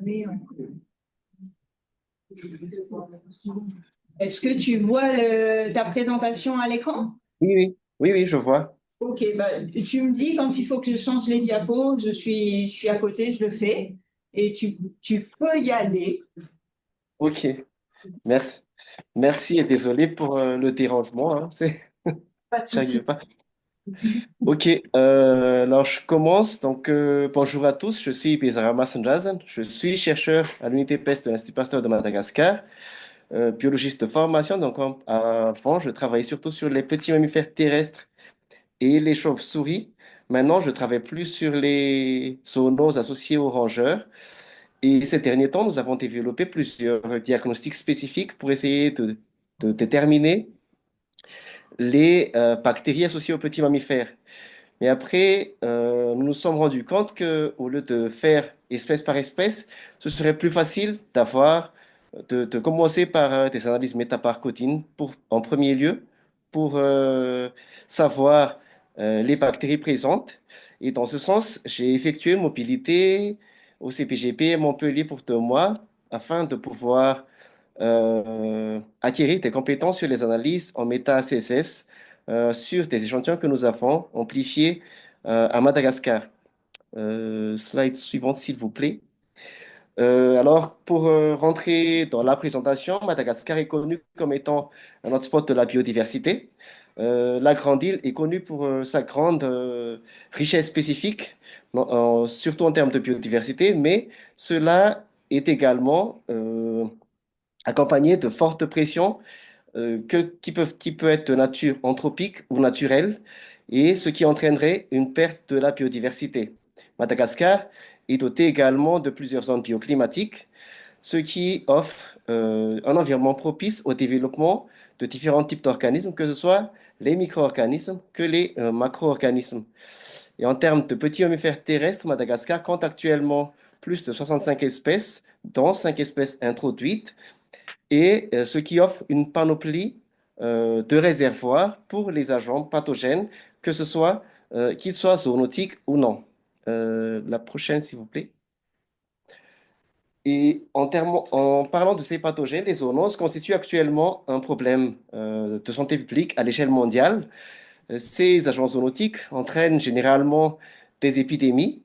Oui, est-ce que tu vois ta présentation à l'écran? Oui, oui, oui, oui, je vois. Ok, bah, tu me dis quand il faut que je change les diapos, je suis à côté, je le fais. Et tu peux y aller. Ok, merci. Merci et désolé pour le dérangement, hein, Pas de souci. j'arrivais pas. Ok, alors je commence. Donc, bonjour à tous, je suis Bizarama Sanjazen. Je suis chercheur à l'unité PES de l'Institut Pasteur de Madagascar, biologiste de formation. Donc, avant, je travaillais surtout sur les petits mammifères terrestres et les chauves-souris. Maintenant, je travaille plus sur les zoonoses associées aux rongeurs. Et ces derniers temps, nous avons développé plusieurs diagnostics spécifiques pour essayer de déterminer les bactéries associées aux petits mammifères. Mais après, nous nous sommes rendus compte que au lieu de faire espèce par espèce, ce serait plus facile de commencer par des analyses métaparcotines en premier lieu pour savoir les bactéries présentes. Et dans ce sens, j'ai effectué une mobilité au CPGP à Montpellier pour 2 mois afin de pouvoir acquérir des compétences sur les analyses en méta-CSS sur des échantillons que nous avons amplifiés à Madagascar. Slide suivante, s'il vous plaît. Alors, pour rentrer dans la présentation, Madagascar est connu comme étant un hotspot de la biodiversité. La Grande Île est connue pour sa grande richesse spécifique, surtout en termes de biodiversité, mais cela est également accompagné de fortes pressions qui peut être de nature anthropique ou naturelle, et ce qui entraînerait une perte de la biodiversité. Madagascar est doté également de plusieurs zones bioclimatiques, ce qui offre un environnement propice au développement de différents types d'organismes, que ce soit les micro-organismes que les macro-organismes. Et en termes de petits mammifères terrestres, Madagascar compte actuellement plus de 65 espèces, dont 5 espèces introduites, et ce qui offre une panoplie de réservoirs pour les agents pathogènes, que ce soit qu'ils soient zoonotiques ou non. La prochaine, s'il vous plaît. Et en parlant de ces pathogènes, les zoonoses constituent actuellement un problème de santé publique à l'échelle mondiale. Ces agents zoonotiques entraînent généralement des épidémies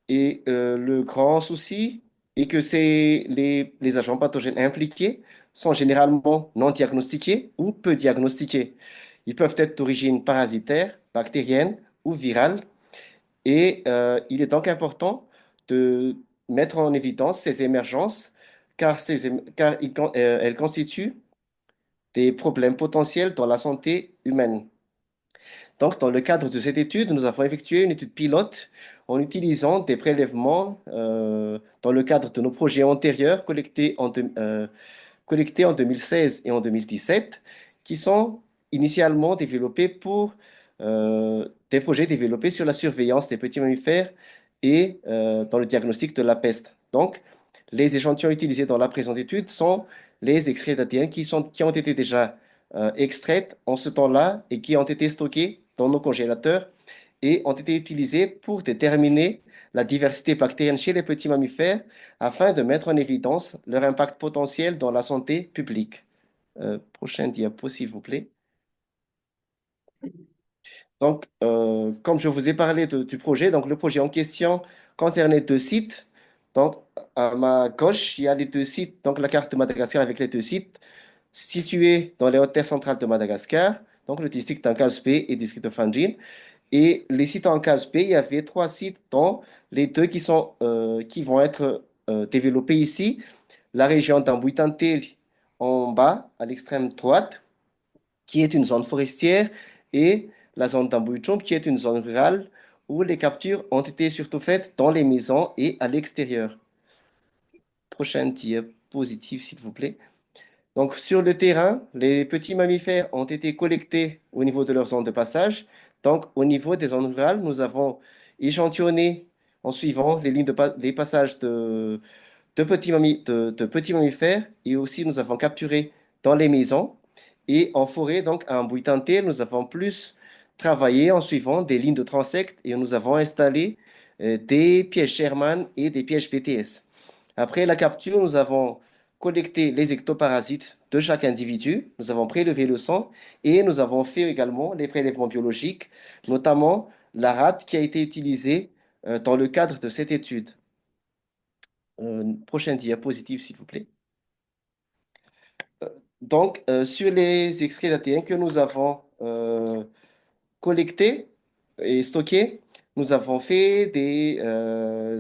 et le grand souci est que les agents pathogènes impliqués sont généralement non diagnostiqués ou peu diagnostiqués. Ils peuvent être d'origine parasitaire, bactérienne ou virale. Et il est donc important de mettre en évidence ces émergences car elles constituent des problèmes potentiels dans la santé humaine. Donc, dans le cadre de cette étude, nous avons effectué une étude pilote en utilisant des prélèvements dans le cadre de nos projets antérieurs collectés en 2016 et en 2017, qui sont initialement développés pour des projets développés sur la surveillance des petits mammifères et dans le diagnostic de la peste. Donc, les échantillons utilisés dans la présente étude sont les extraits d'ADN qui ont été déjà extraits en ce temps-là et qui ont été stockés dans nos congélateurs et ont été utilisés pour déterminer la diversité bactérienne chez les petits mammifères afin de mettre en évidence leur impact potentiel dans la santé publique. Prochain diapo, s'il vous plaît. Donc, comme je vous ai parlé du projet, donc le projet en question concernait 2 sites. Donc, à ma gauche, il y a les 2 sites, donc la carte de Madagascar avec les 2 sites situés dans les hautes terres centrales de Madagascar, donc le district d'Ankasbe et le district de Fandjin. Et les sites en case B, il y avait 3 sites, dont les deux qui vont être développés ici. La région d'Ambuitantel en bas, à l'extrême droite, qui est une zone forestière, et la zone d'Ambuichon, qui est une zone rurale, où les captures ont été surtout faites dans les maisons et à l'extérieur. Prochaine diapositive, s'il vous plaît. Donc, sur le terrain, les petits mammifères ont été collectés au niveau de leur zone de passage. Donc, au niveau des zones rurales, nous avons échantillonné en suivant les lignes les passages de petits mammifères, et aussi nous avons capturé dans les maisons. Et en forêt, donc à Mbuitante, nous avons plus travaillé en suivant des lignes de transect et nous avons installé des pièges Sherman et des pièges BTS. Après la capture, nous avons collecté les ectoparasites de chaque individu, nous avons prélevé le sang et nous avons fait également les prélèvements biologiques, notamment la rate qui a été utilisée dans le cadre de cette étude. Prochaine diapositive, s'il vous plaît. Donc, sur les extraits d'ADN que nous avons collectés et stockés, nous avons fait des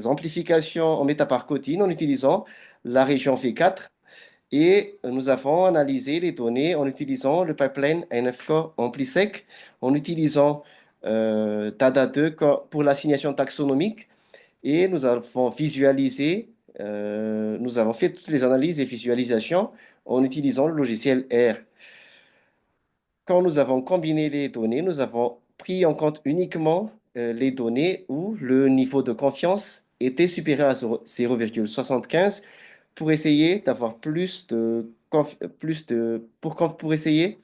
amplifications en métaparcotine en utilisant la région V4 et nous avons analysé les données en utilisant le pipeline NF-Core AmpliSec, en utilisant DADA2 pour l'assignation taxonomique et nous avons visualisé, nous avons fait toutes les analyses et visualisations en utilisant le logiciel R. Quand nous avons combiné les données, nous avons pris en compte uniquement les données où le niveau de confiance était supérieur à 0,75 pour essayer d'avoir pour essayer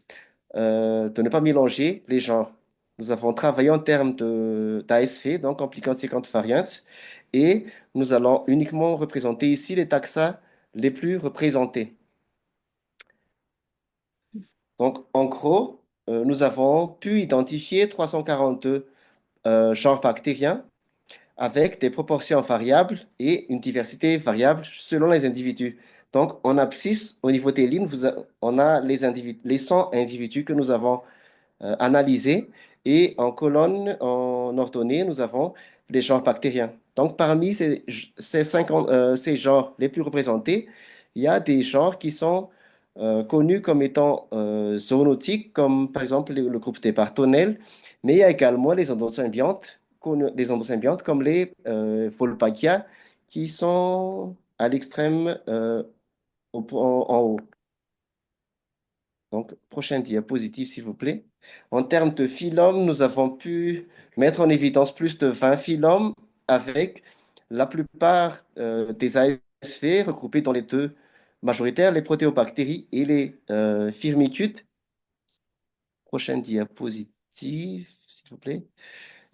de ne pas mélanger les genres. Nous avons travaillé en termes d'ASV, donc Applicant Sequence Variance, et nous allons uniquement représenter ici les taxa les plus représentés. Donc, en gros, nous avons pu identifier 342 genres bactériens avec des proportions variables et une diversité variable selon les individus. Donc, en abscisse, au niveau des lignes, on a les 100 individus que nous avons analysés. Et en colonne, en ordonnée, nous avons les genres bactériens. Donc, parmi ces genres les plus représentés, il y a des genres qui sont connus comme étant zoonotiques, comme par exemple le groupe des partonnelles, mais il y a également les endosymbiontes comme les Wolbachia, qui sont à l'extrême en haut. Donc, prochaine diapositive, s'il vous plaît. En termes de phylum, nous avons pu mettre en évidence plus de 20 phylums avec la plupart des ASV regroupés dans les deux majoritaires, les protéobactéries et les firmicutes. Prochaine diapositive, s'il vous plaît.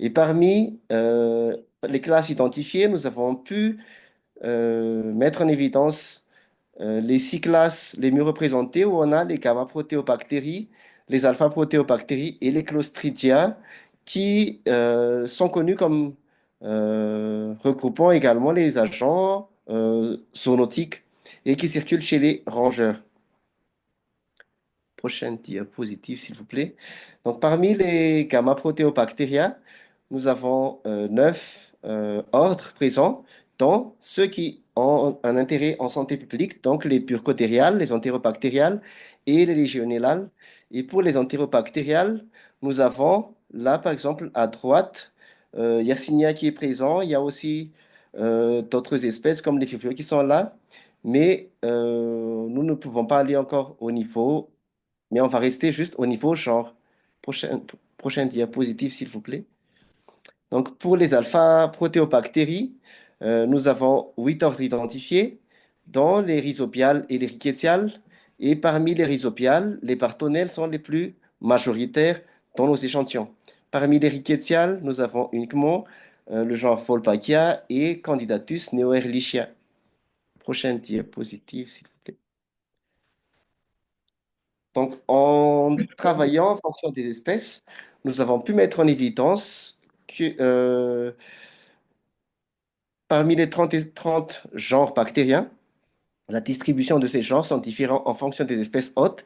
Et parmi les classes identifiées, nous avons pu mettre en évidence les 6 classes les mieux représentées où on a les gamma-protéobactéries, les alpha-protéobactéries et les Clostridia qui sont connus comme regroupant également les agents zoonotiques et qui circulent chez les rongeurs. Prochaine diapositive, s'il vous plaît. Donc, parmi les gamma-proteobacteria, nous avons 9 ordres présents, dont ceux qui ont un intérêt en santé publique, donc les burkholzeriales, les entérobactériales et les légionellales. Et pour les entérobactériales, nous avons là, par exemple, à droite, Yersinia qui est présent. Il y a aussi d'autres espèces comme les fibrios qui sont là. Mais nous ne pouvons pas aller encore au niveau mais on va rester juste au niveau genre. Prochaine diapositive, s'il vous plaît. Donc, pour les alpha-protéobactéries, nous avons 8 ordres identifiés, dont les rhizobiales et les rickettsiales. Et parmi les rhizobiales, les partonnelles sont les plus majoritaires dans nos échantillons. Parmi les rickettsiales, nous avons uniquement le genre Wolbachia et Candidatus neoerlichia. Prochaine diapositive, s'il vous plaît. Donc, en travaillant en fonction des espèces, nous avons pu mettre en évidence que parmi les 30 genres bactériens, la distribution de ces genres sont différents en fonction des espèces hôtes.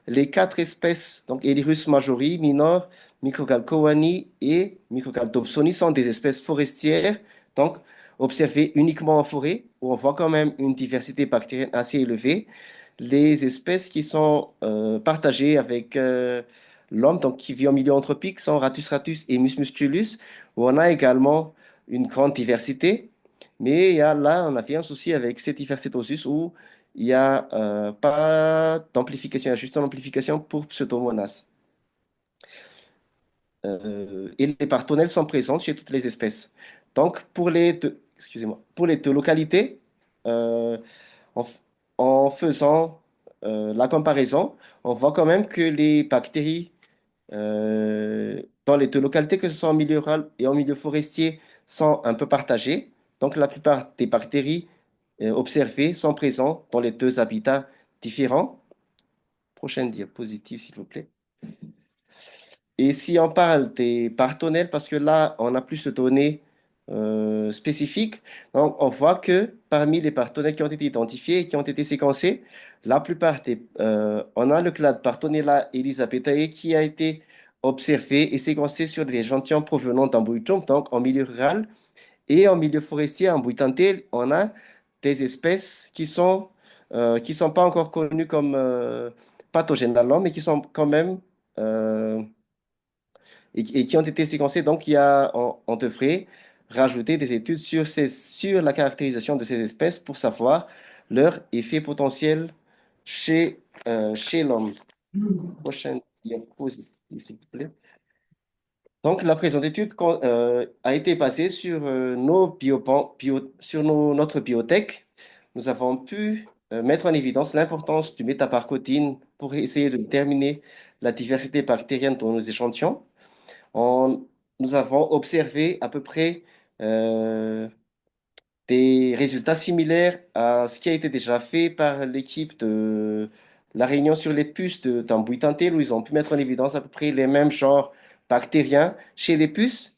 Les 4 espèces, donc Elirus majori, minor, Microgal cowani et Microgal dobsoni, sont des espèces forestières, donc observées uniquement en forêt, où on voit quand même une diversité bactérienne assez élevée. Les espèces qui sont partagées avec l'homme, donc qui vit en milieu anthropique, sont Ratus ratus et Mus musculus, où on a également une grande diversité. Mais là, on a fait un souci avec Cephalocytosus où il n'y a pas d'amplification, il y a juste une amplification pour Pseudomonas. Et les partonnelles sont présentes chez toutes les espèces. Donc, excusez-moi, pour les deux localités, euh, en, f- en faisant la comparaison, on voit quand même que les bactéries dans les deux localités, que ce soit en milieu rural et en milieu forestier, sont un peu partagées. Donc, la plupart des bactéries observées sont présentes dans les deux habitats différents. Prochaine diapositive, s'il vous plaît. Et si on parle des partenaires, parce que là, on a plus de données spécifiques, donc on voit que parmi les partenaires qui ont été identifiés et qui ont été séquencés, la plupart on a le clade Bartonella elisabethae qui a été observé et séquencé sur des échantillons provenant d'Amboïdjom, donc en milieu rural, et en milieu forestier, en Bouitantel, on a des espèces qui sont pas encore connues comme pathogènes dans l'homme, mais qui sont quand même et qui ont été séquencés. Donc, on devrait rajouter des études sur la caractérisation de ces espèces pour savoir leur effet potentiel chez l'homme. Prochaine diapositive, s'il vous plaît. Donc, la présente étude a été basée sur, notre biotech. Nous avons pu mettre en évidence l'importance du métabarcotine pour essayer de déterminer la diversité bactérienne dans nos échantillons. On- Nous avons observé à peu près euh, des résultats similaires à ce qui a été déjà fait par l'équipe de la réunion sur les puces d'Ambuitantel, où ils ont pu mettre en évidence à peu près les mêmes genres bactériens chez les puces.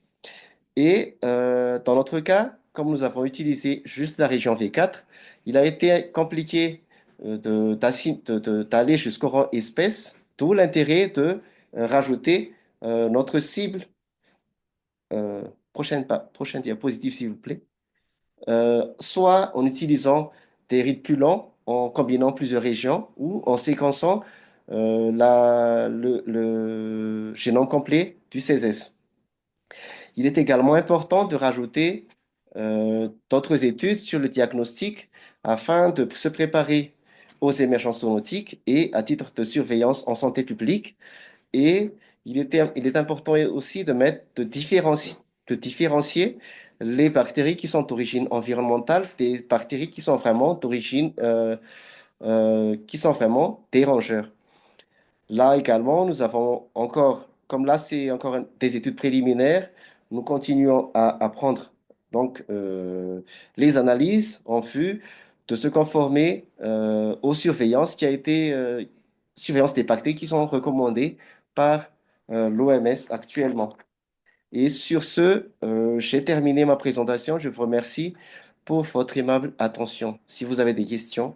Et dans notre cas, comme nous avons utilisé juste la région V4, il a été compliqué d'aller jusqu'au rang espèce, d'où l'intérêt de rajouter notre cible. Prochaine diapositive, s'il vous plaît. Soit en utilisant des rites plus longs, en combinant plusieurs régions, ou en séquençant le génome complet du 16S. Il est également important de rajouter d'autres études sur le diagnostic afin de se préparer aux émergences zoonotiques et à titre de surveillance en santé publique. Et il est important aussi de différencier les bactéries qui sont d'origine environnementale des bactéries qui sont vraiment qui sont vraiment dérangeurs. Là également, nous avons encore, comme là c'est encore des études préliminaires, nous continuons à apprendre donc les analyses en vue de se conformer aux surveillances surveillance des bactéries qui sont recommandées par l'OMS actuellement. Et sur ce, j'ai terminé ma présentation. Je vous remercie pour votre aimable attention. Si vous avez des questions.